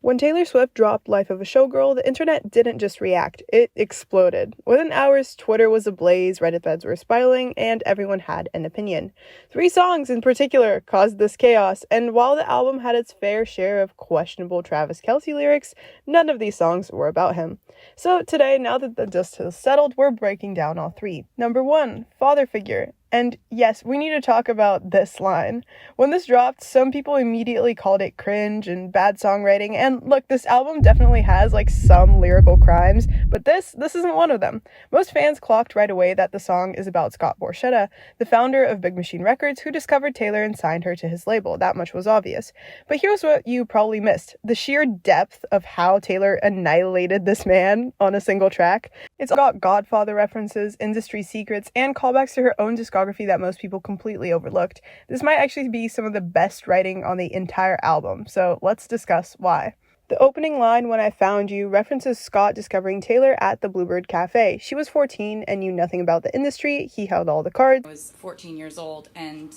When Taylor Swift dropped Life of a Showgirl, the internet didn't just react, it exploded. Within hours, Twitter was ablaze, Reddit threads were spiraling, and everyone had an opinion. 3 songs in particular caused this chaos, and while the album had its fair share of questionable Travis Kelce lyrics, none of these songs were about him. So today, now that the dust has settled, we're breaking down all 3. Number 1, father figure. And yes, we need to talk about this line. When this dropped, some people immediately called it cringe and bad songwriting, and look, this album definitely has some lyrical crimes, but this isn't one of them. Most fans clocked right away that the song is about Scott Borchetta, the founder of Big Machine Records, who discovered Taylor and signed her to his label. That much was obvious. But here's what you probably missed: the sheer depth of how Taylor annihilated this man on a single track. It's got Godfather references, industry secrets, and callbacks to her own discography that most people completely overlooked. This might actually be some of the best writing on the entire album, so let's discuss why. The opening line, "When I Found You," references Scott discovering Taylor at the Bluebird Cafe. She was 14 and knew nothing about the industry. He held all the cards. I was 14 years old, and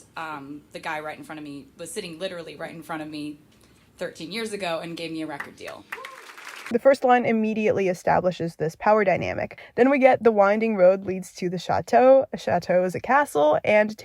the guy right in front of me was sitting literally right in front of me 13 years ago and gave me a record deal. The first line immediately establishes this power dynamic. Then we get "The winding road leads to the chateau." A chateau is a castle, and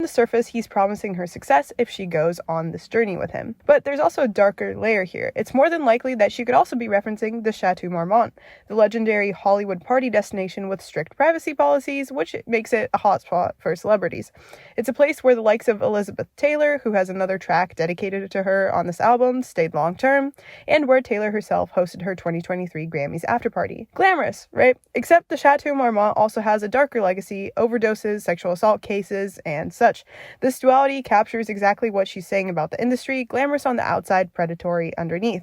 on the surface, he's promising her success if she goes on this journey with him. But there's also a darker layer here. It's more than likely that she could also be referencing the Chateau Marmont, the legendary Hollywood party destination with strict privacy policies, which makes it a hotspot for celebrities. It's a place where the likes of Elizabeth Taylor, who has another track dedicated to her on this album, stayed long term, and where Taylor herself hosted her 2023 Grammys after party. Glamorous, right? Except the Chateau Marmont also has a darker legacy: overdoses, sexual assault cases, and such. This duality captures exactly what she's saying about the industry: glamorous on the outside, predatory underneath.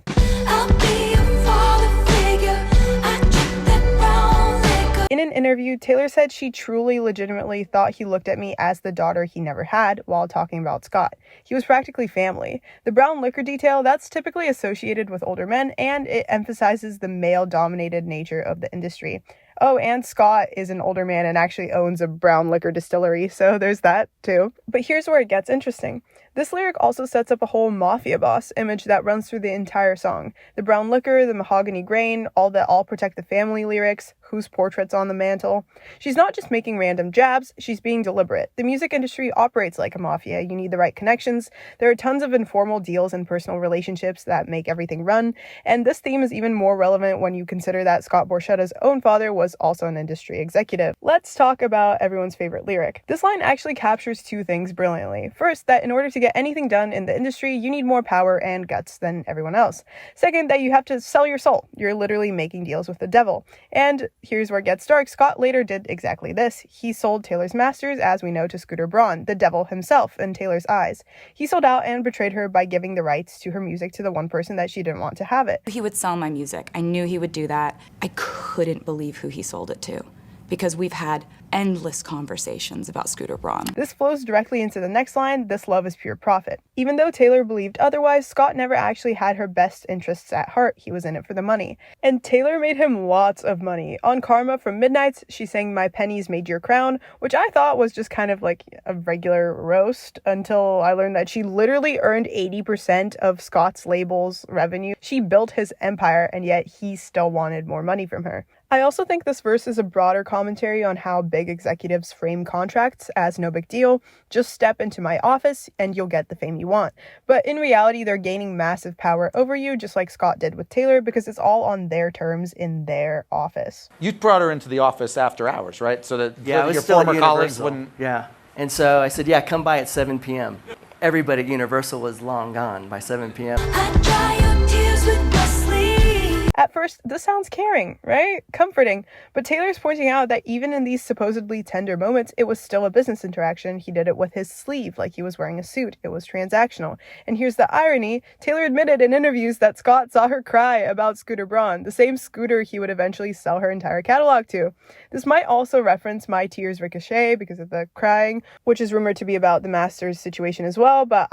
In an interview, Taylor said she truly, legitimately thought he looked at me as the daughter he never had while talking about Scott. He was practically family. The brown liquor detail, that's typically associated with older men, and it emphasizes the male-dominated nature of the industry. Oh, and Scott is an older man and actually owns a brown liquor distillery, so there's that too. But here's where it gets interesting. This lyric also sets up a whole mafia boss image that runs through the entire song. The brown liquor, the mahogany grain, all the "I'll protect the family" lyrics, whose portrait's on the mantle. She's not just making random jabs, she's being deliberate. The music industry operates like a mafia. You need the right connections. There are tons of informal deals and personal relationships that make everything run, and this theme is even more relevant when you consider that Scott Borchetta's own father was also an industry executive. Let's talk about everyone's favorite lyric. This line actually captures 2 things brilliantly. First, that in order to get anything done in the industry, you need more power and guts than everyone else. Second, that you have to sell your soul. You're literally making deals with the devil. And here's where it gets dark. Scott later did exactly this. He sold Taylor's masters, as we know, to Scooter Braun, the devil himself in Taylor's eyes. He sold out and betrayed her by giving the rights to her music to the one person that she didn't want to have it. He would sell my music. I knew he would do that. I couldn't believe who he sold it to, because we've had endless conversations about Scooter Braun. This flows directly into the next line: "This love is pure profit." Even though Taylor believed otherwise, Scott never actually had her best interests at heart. He was in it for the money. And Taylor made him lots of money. On Karma from Midnights, she sang "My pennies made your crown," which I thought was just kind of like a regular roast, until I learned that she literally earned 80% of Scott's label's revenue. She built his empire, and yet he still wanted more money from her. I also think this verse is a broader commentary on how big executives frame contracts as no big deal. Just step into my office and you'll get the fame you want. But in reality, they're gaining massive power over you, just like Scott did with Taylor, because it's all on their terms in their office. You brought her into the office after hours, right? So that I was your still former at colleagues Universal. wouldn't... Yeah. And so I said, come by at 7 p.m. Everybody at Universal was long gone by 7 p.m. I dry your tears with my sleeve. At first, this sounds caring, right? Comforting. But Taylor's pointing out that even in these supposedly tender moments, it was still a business interaction. He did it with his sleeve, like he was wearing a suit. It was transactional. And here's the irony. Taylor admitted in interviews that Scott saw her cry about Scooter Braun, the same Scooter he would eventually sell her entire catalog to. This might also reference My Tears Ricochet because of the crying, which is rumored to be about the Masters situation as well, but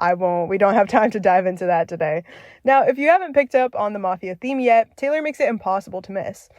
we don't have time to dive into that today. Now, if you haven't picked up on the Mafia theme yet, Taylor makes it impossible to miss.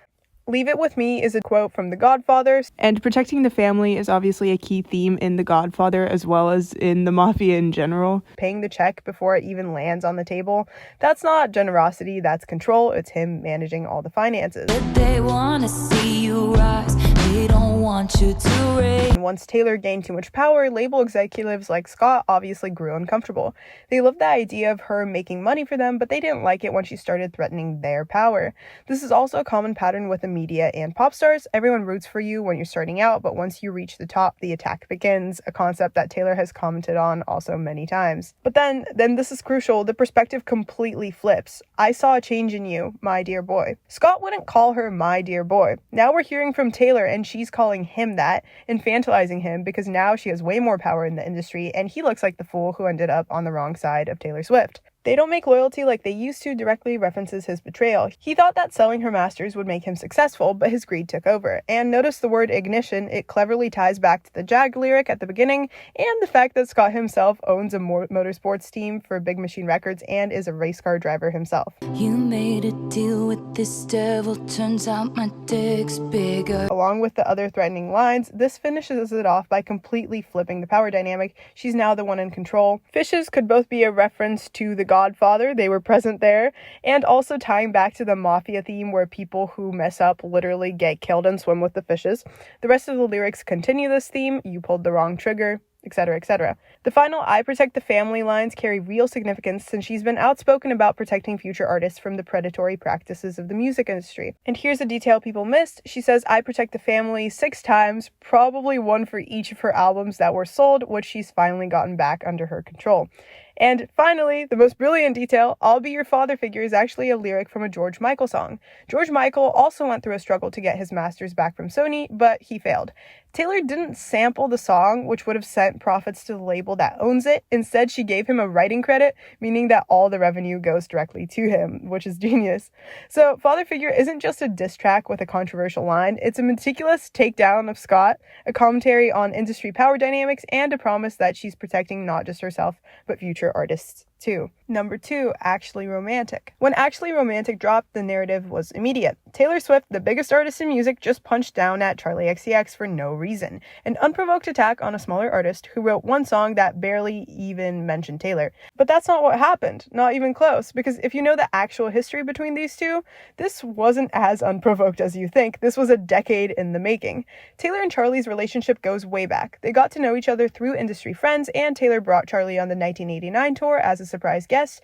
Leave it with me is a quote from The Godfather, and protecting the family is obviously a key theme in The Godfather as well as in the mafia in general. Paying the check before it even lands on the table, that's not generosity, that's control. It's him managing all the finances. They wanna see you rise, they don't want you to raise. And once Taylor gained too much power, label executives like Scott obviously grew uncomfortable. They loved the idea of her making money for them, but they didn't like it when she started threatening their power. This is also a common pattern with the media and pop stars. Everyone roots for you when you're starting out, but once you reach the top, the attack begins, a concept that Taylor has commented on also many times. But then this is crucial, the perspective completely flips. I saw a change in you, my dear boy. Scott wouldn't call her my dear boy. Now we're hearing from Taylor and she's calling him that, infantilizing him because now she has way more power in the industry and he looks like the fool who ended up on the wrong side of Taylor Swift. They don't make loyalty like they used to directly references his betrayal. He thought that selling her masters would make him successful, but his greed took over. And notice the word ignition, it cleverly ties back to the Jag lyric at the beginning, and the fact that Scott himself owns a motorsports team for Big Machine Records and is a race car driver himself. You made a deal with this devil, turns out my dick's bigger. Along with the other threatening lines, this finishes it off by completely flipping the power dynamic. She's now the one in control. Fishes could both be a reference to the Godfather, they were present there, and also tying back to the mafia theme where people who mess up literally get killed and swim with the fishes. The rest of the lyrics continue this theme, you pulled the wrong trigger, etc., etc. The final I protect the family lines carry real significance since she's been outspoken about protecting future artists from the predatory practices of the music industry. And here's a detail people missed. She says I protect the family 6 times, probably one for each of her albums that were sold, which she's finally gotten back under her control. And finally, the most brilliant detail, I'll Be Your Father Figure is actually a lyric from a George Michael song. George Michael also went through a struggle to get his masters back from Sony, but he failed. Taylor didn't sample the song, which would have sent profits to the label that owns it. Instead, she gave him a writing credit, meaning that all the revenue goes directly to him, which is genius. So Father Figure isn't just a diss track with a controversial line, it's a meticulous takedown of Scott, a commentary on industry power dynamics, and a promise that she's protecting not just herself, but future artists too. Number 2, Actually Romantic. When Actually Romantic dropped, the narrative was immediate. Taylor Swift, the biggest artist in music, just punched down at Charli XCX for no reason. An unprovoked attack on a smaller artist who wrote one song that barely even mentioned Taylor. But that's not what happened, not even close, because if you know the actual history between these two, this wasn't as unprovoked as you think. This was a decade in the making. Taylor and Charli's relationship goes way back. They got to know each other through industry friends, and Taylor brought Charli on the 1989 tour as a surprise guest.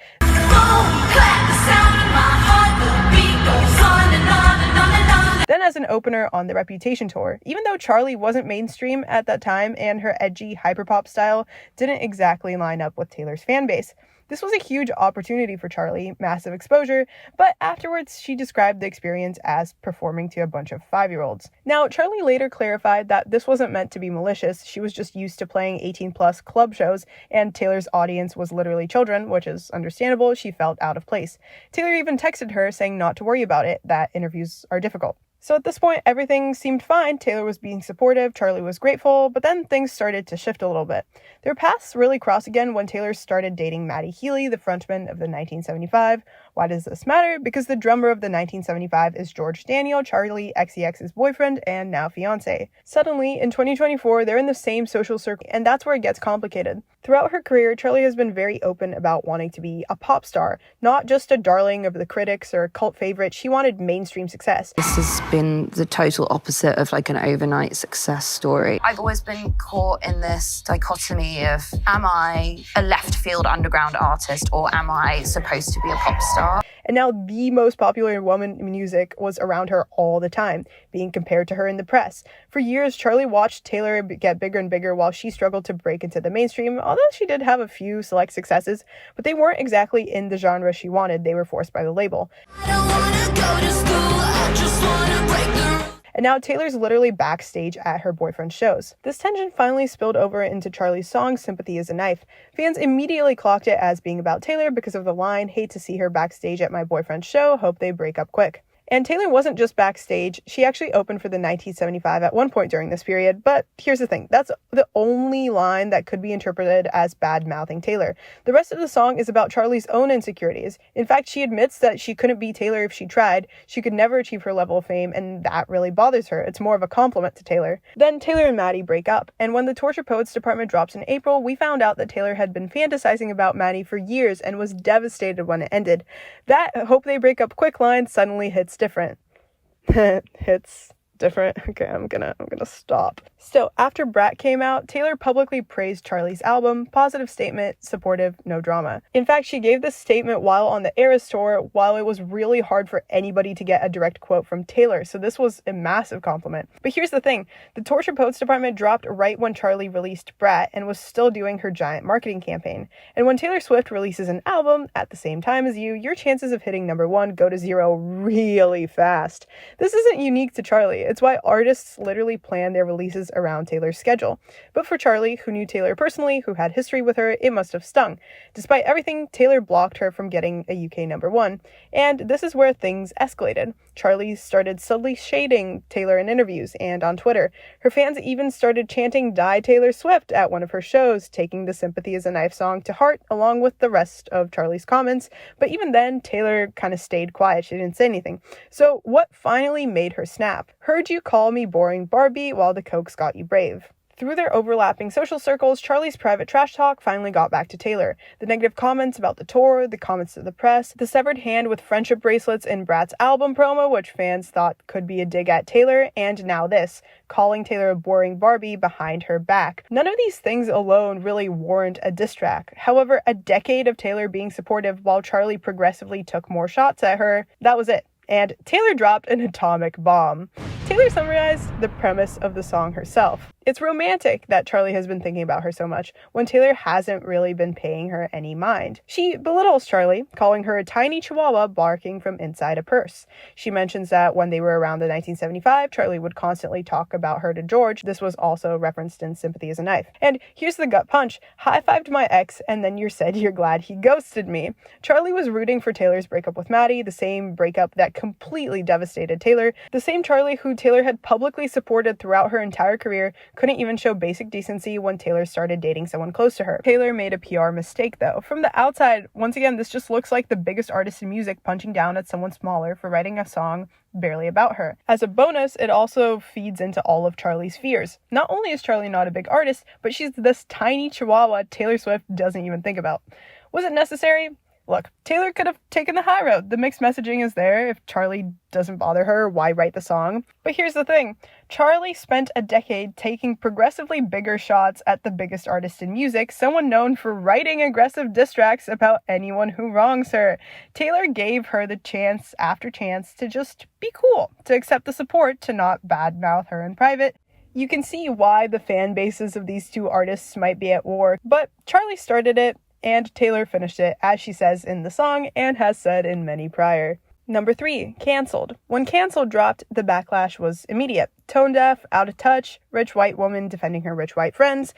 Then as an opener on the Reputation tour. Even though Charli wasn't mainstream at that time and her edgy hyperpop style didn't exactly line up with Taylor's fan base. This was a huge opportunity for Charli, massive exposure, but afterwards she described the experience as performing to a bunch of 5-year-olds. Now, Charli later clarified that this wasn't meant to be malicious, she was just used to playing 18+ club shows, and Taylor's audience was literally children, which is understandable, she felt out of place. Taylor even texted her saying not to worry about it, that interviews are difficult. So at this point, everything seemed fine. Taylor was being supportive, Charli was grateful, but then things started to shift a little bit. Their paths really crossed again when Taylor started dating Matty Healy, the frontman of the 1975. Why does this matter? Because the drummer of the 1975 is George Daniel, Charli XCX's boyfriend and now fiance. Suddenly, in 2024, they're in the same social circle, and that's where it gets complicated. Throughout her career, Charli has been very open about wanting to be a pop star, not just a darling of the critics or a cult favorite. She wanted mainstream success. This has been the total opposite of like an overnight success story. I've always been caught in this dichotomy of, am I a left field underground artist or am I supposed to be a pop star? And now the most popular woman in music was around her all the time, being compared to her in the press. For years, Charli watched Taylor get bigger and bigger while she struggled to break into the mainstream, although she did have a few select successes, but they weren't exactly in the genre she wanted. They were forced by the label. I don't wanna go to school, I just wanna break the rules. And now Taylor's literally backstage at her boyfriend's shows. This tension finally spilled over into Charli's song, Sympathy is a Knife. Fans immediately clocked it as being about Taylor because of the line, hate to see her backstage at my boyfriend's show, hope they break up quick. And Taylor wasn't just backstage, she actually opened for the 1975 at one point during this period, but here's the thing, that's the only line that could be interpreted as bad-mouthing Taylor. The rest of the song is about Charli's own insecurities. In fact, she admits that she couldn't be Taylor if she tried, she could never achieve her level of fame, and that really bothers her. It's more of a compliment to Taylor. Then Taylor and Maddie break up, and when the Torture Poets department drops in April, we found out that Taylor had been fantasizing about Maddie for years and was devastated when it ended. That hope they break up quick line suddenly hits different. Hits different. Okay, I'm gonna stop. Still, after Brat came out, Taylor publicly praised Charli's album, positive statement, supportive, no drama. In fact, she gave this statement while on the Eras tour, while it was really hard for anybody to get a direct quote from Taylor, so this was a massive compliment. But here's the thing, the Torture Poets department dropped right when Charli released Brat and was still doing her giant marketing campaign. And when Taylor Swift releases an album at the same time as you, your chances of hitting number one go to zero really fast. This isn't unique to Charli. It's why artists literally plan their releases around Taylor's schedule. But for Charli, who knew Taylor personally, who had history with her, it must have stung. Despite everything, Taylor blocked her from getting a UK number one. And this is where things escalated. Charli started subtly shading Taylor in interviews and on Twitter. Her fans even started chanting "Die Taylor Swift" at one of her shows, taking the "Sympathy is a Knife" song to heart, along with the rest of Charli's comments. But even then, Taylor kind of stayed quiet. She didn't say anything. So what finally made her snap? Heard you call me boring Barbie while the Cokes got you brave. Through their overlapping social circles, Charli's private trash talk finally got back to Taylor. The negative comments about the tour, the comments to the press, the severed hand with friendship bracelets in Brat's album promo, which fans thought could be a dig at Taylor, and now this, calling Taylor a boring Barbie behind her back. None of these things alone really warrant a diss track. However, a decade of Taylor being supportive while Charli progressively took more shots at her, that was it. And Taylor dropped an atomic bomb. Taylor summarized the premise of the song herself. It's romantic that Charli has been thinking about her so much, when Taylor hasn't really been paying her any mind. She belittles Charli, calling her a tiny chihuahua barking from inside a purse. She mentions that when they were around in 1975, Charli would constantly talk about her to George. This was also referenced in "Sympathy is a Knife." And here's the gut punch. High-fived my ex, and then you said you're glad he ghosted me. Charli was rooting for Taylor's breakup with Maddie, the same breakup that completely devastated Taylor, the same Charli who Taylor had publicly supported throughout her entire career, couldn't even show basic decency when Taylor started dating someone close to her. Taylor made a PR mistake though. From the outside, once again, this just looks like the biggest artist in music punching down at someone smaller for writing a song barely about her. As a bonus, it also feeds into all of Charli's fears. Not only is Charli not a big artist, but she's this tiny chihuahua Taylor Swift doesn't even think about. Was it necessary? Look, Taylor could have taken the high road. The mixed messaging is there. If Charli doesn't bother her, why write the song? But here's the thing. Charli spent a decade taking progressively bigger shots at the biggest artist in music, someone known for writing aggressive diss tracks about anyone who wrongs her. Taylor gave her the chance after chance to just be cool, to accept the support, to not badmouth her in private. You can see why the fan bases of these two artists might be at war, but Charli started it, and Taylor finished it, as she says in the song and has said in many prior. Number 3, Cancelled. When Cancelled dropped, the backlash was immediate. Tone deaf, out of touch, rich white woman defending her rich white friends.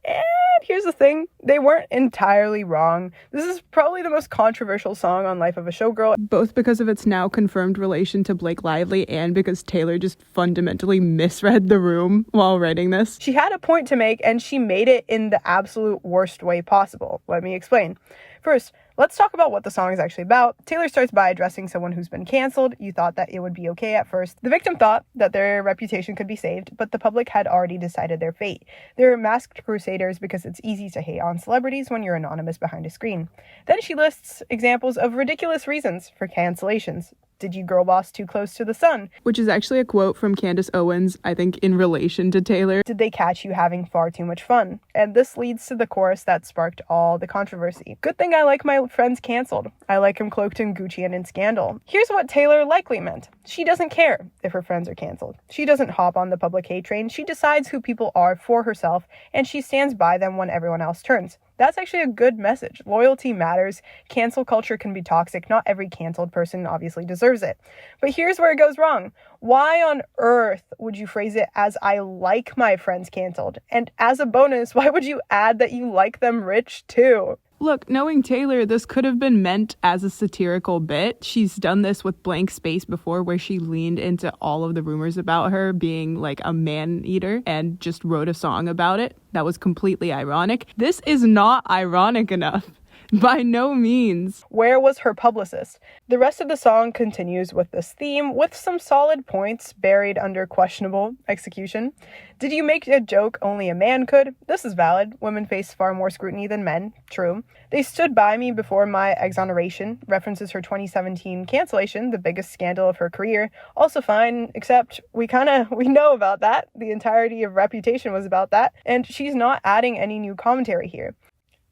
And here's the thing, they weren't entirely wrong. This is probably the most controversial song on Life of a Showgirl, both because of its now confirmed relation to Blake Lively and because Taylor just fundamentally misread the room while writing this. She had a point to make, and she made it in the absolute worst way possible. Let me explain. First, let's talk about what the song is actually about. Taylor starts by addressing someone who's been canceled. You thought that it would be okay at first. The victim thought that their reputation could be saved, but the public had already decided their fate. They're masked crusaders because it's easy to hate on celebrities when you're anonymous behind a screen. Then she lists examples of ridiculous reasons for cancellations. Did you girl boss too close to the sun? Which is actually a quote from Candace Owens, I think in relation to Taylor. Did they catch you having far too much fun? And this leads to the chorus that sparked all the controversy. Good thing I like my friends canceled. I like him cloaked in Gucci and in scandal. Here's what Taylor likely meant. She doesn't care if her friends are canceled. She doesn't hop on the public hate train. She decides who people are for herself, and she stands by them when everyone else turns. That's actually a good message. Loyalty matters. Cancel culture can be toxic. Not every canceled person obviously deserves it. But here's where it goes wrong. Why on earth would you phrase it as "I like my friends canceled"? And as a bonus, why would you add that you like them rich too? Look, knowing Taylor, this could have been meant as a satirical bit. She's done this with Blank Space before, where she leaned into all of the rumors about her being like a man-eater and just wrote a song about it. That was completely ironic. This is not ironic enough. By no means. Where was her publicist? The rest of the song continues with this theme, with some solid points buried under questionable execution. Did you make a joke only a man could? This is valid. Women face far more scrutiny than men. True. They stood by me before my exoneration. References her 2017 cancellation, the biggest scandal of her career. Also fine, except we know about that. The entirety of Reputation was about that. And she's not adding any new commentary here.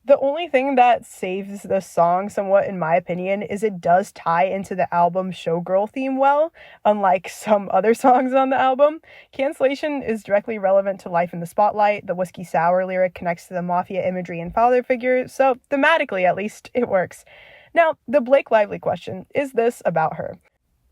The only thing that saves this song somewhat, in my opinion, is it does tie into the album Showgirl theme well, unlike some other songs on the album. Cancellation is directly relevant to life in the spotlight. The whiskey sour lyric connects to the mafia imagery and father figure, so thematically at least, it works. Now, the Blake Lively question, is this about her?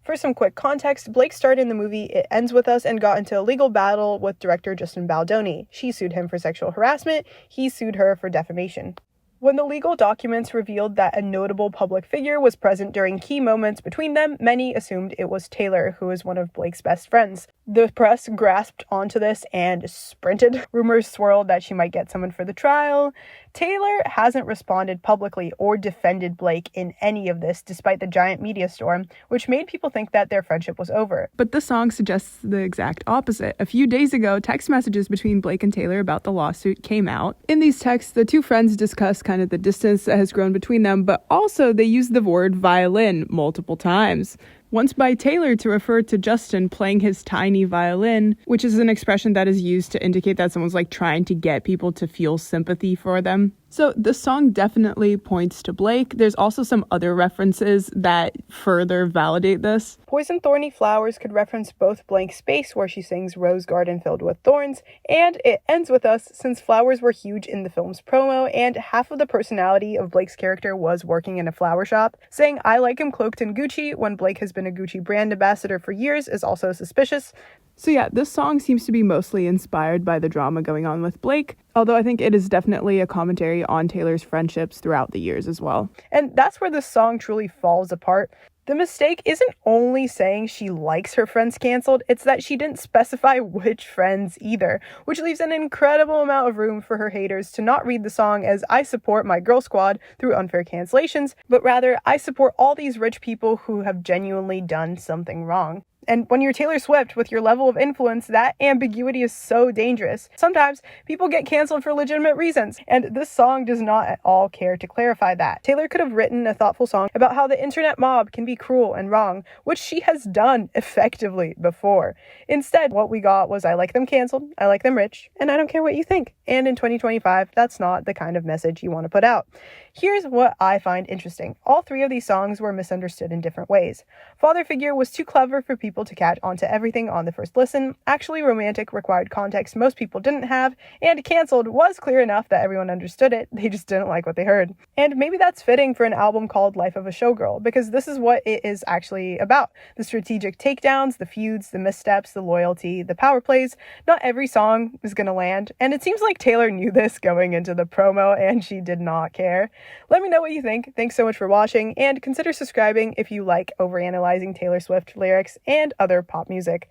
For some quick context, Blake starred in the movie It Ends With Us and got into a legal battle with director Justin Baldoni. She sued him for sexual harassment, he sued her for defamation. When the legal documents revealed that a notable public figure was present during key moments between them, many assumed it was Taylor, who is one of Blake's best friends. The press grasped onto this and sprinted. Rumors swirled that she might get summoned for the trial. Taylor hasn't responded publicly or defended Blake in any of this, despite the giant media storm, which made people think that their friendship was over. But the song suggests the exact opposite. A few days ago, text messages between Blake and Taylor about the lawsuit came out. In these texts, the two friends discuss kind of the distance that has grown between them, but also they use the word violin multiple times. Once by Taylor to refer to Justin playing his tiny violin, which is an expression that is used to indicate that someone's like trying to get people to feel sympathy for them. So the song definitely points to Blake. There's also some other references that further validate this. Poison Thorny Flowers could reference both Blank Space, where she sings Rose Garden Filled with Thorns, and It Ends With Us, since flowers were huge in the film's promo, and half of the personality of Blake's character was working in a flower shop. Saying I like him cloaked in Gucci when Blake has been a Gucci brand ambassador for years is also suspicious. So yeah, this song seems to be mostly inspired by the drama going on with Blake, although I think it is definitely a commentary on Taylor's friendships throughout the years as well. And that's where this song truly falls apart. The mistake isn't only saying she likes her friends canceled, it's that she didn't specify which friends either, which leaves an incredible amount of room for her haters to not read the song as I support my girl squad through unfair cancellations, but rather I support all these rich people who have genuinely done something wrong. And when you're Taylor Swift with your level of influence, that ambiguity is so dangerous. Sometimes people get canceled for legitimate reasons, and this song does not at all care to clarify that. Taylor could have written a thoughtful song about how the internet mob can be cruel and wrong, which she has done effectively before. Instead, what we got was I like them canceled, I like them rich, and I don't care what you think. And in 2025, that's not the kind of message you want to put out. Here's what I find interesting. All three of these songs were misunderstood in different ways. Father Figure was too clever for people to catch onto everything on the first listen. Actually Romantic required context most people didn't have, and Cancelled was clear enough that everyone understood it, they just didn't like what they heard. And maybe that's fitting for an album called Life of a Showgirl, because this is what it is actually about. The strategic takedowns, the feuds, the missteps, the loyalty, the power plays. Not every song is gonna land, and it seems like Taylor knew this going into the promo, and she did not care. Let me know what you think. Thanks so much for watching, and consider subscribing if you like overanalyzing Taylor Swift lyrics and other pop music.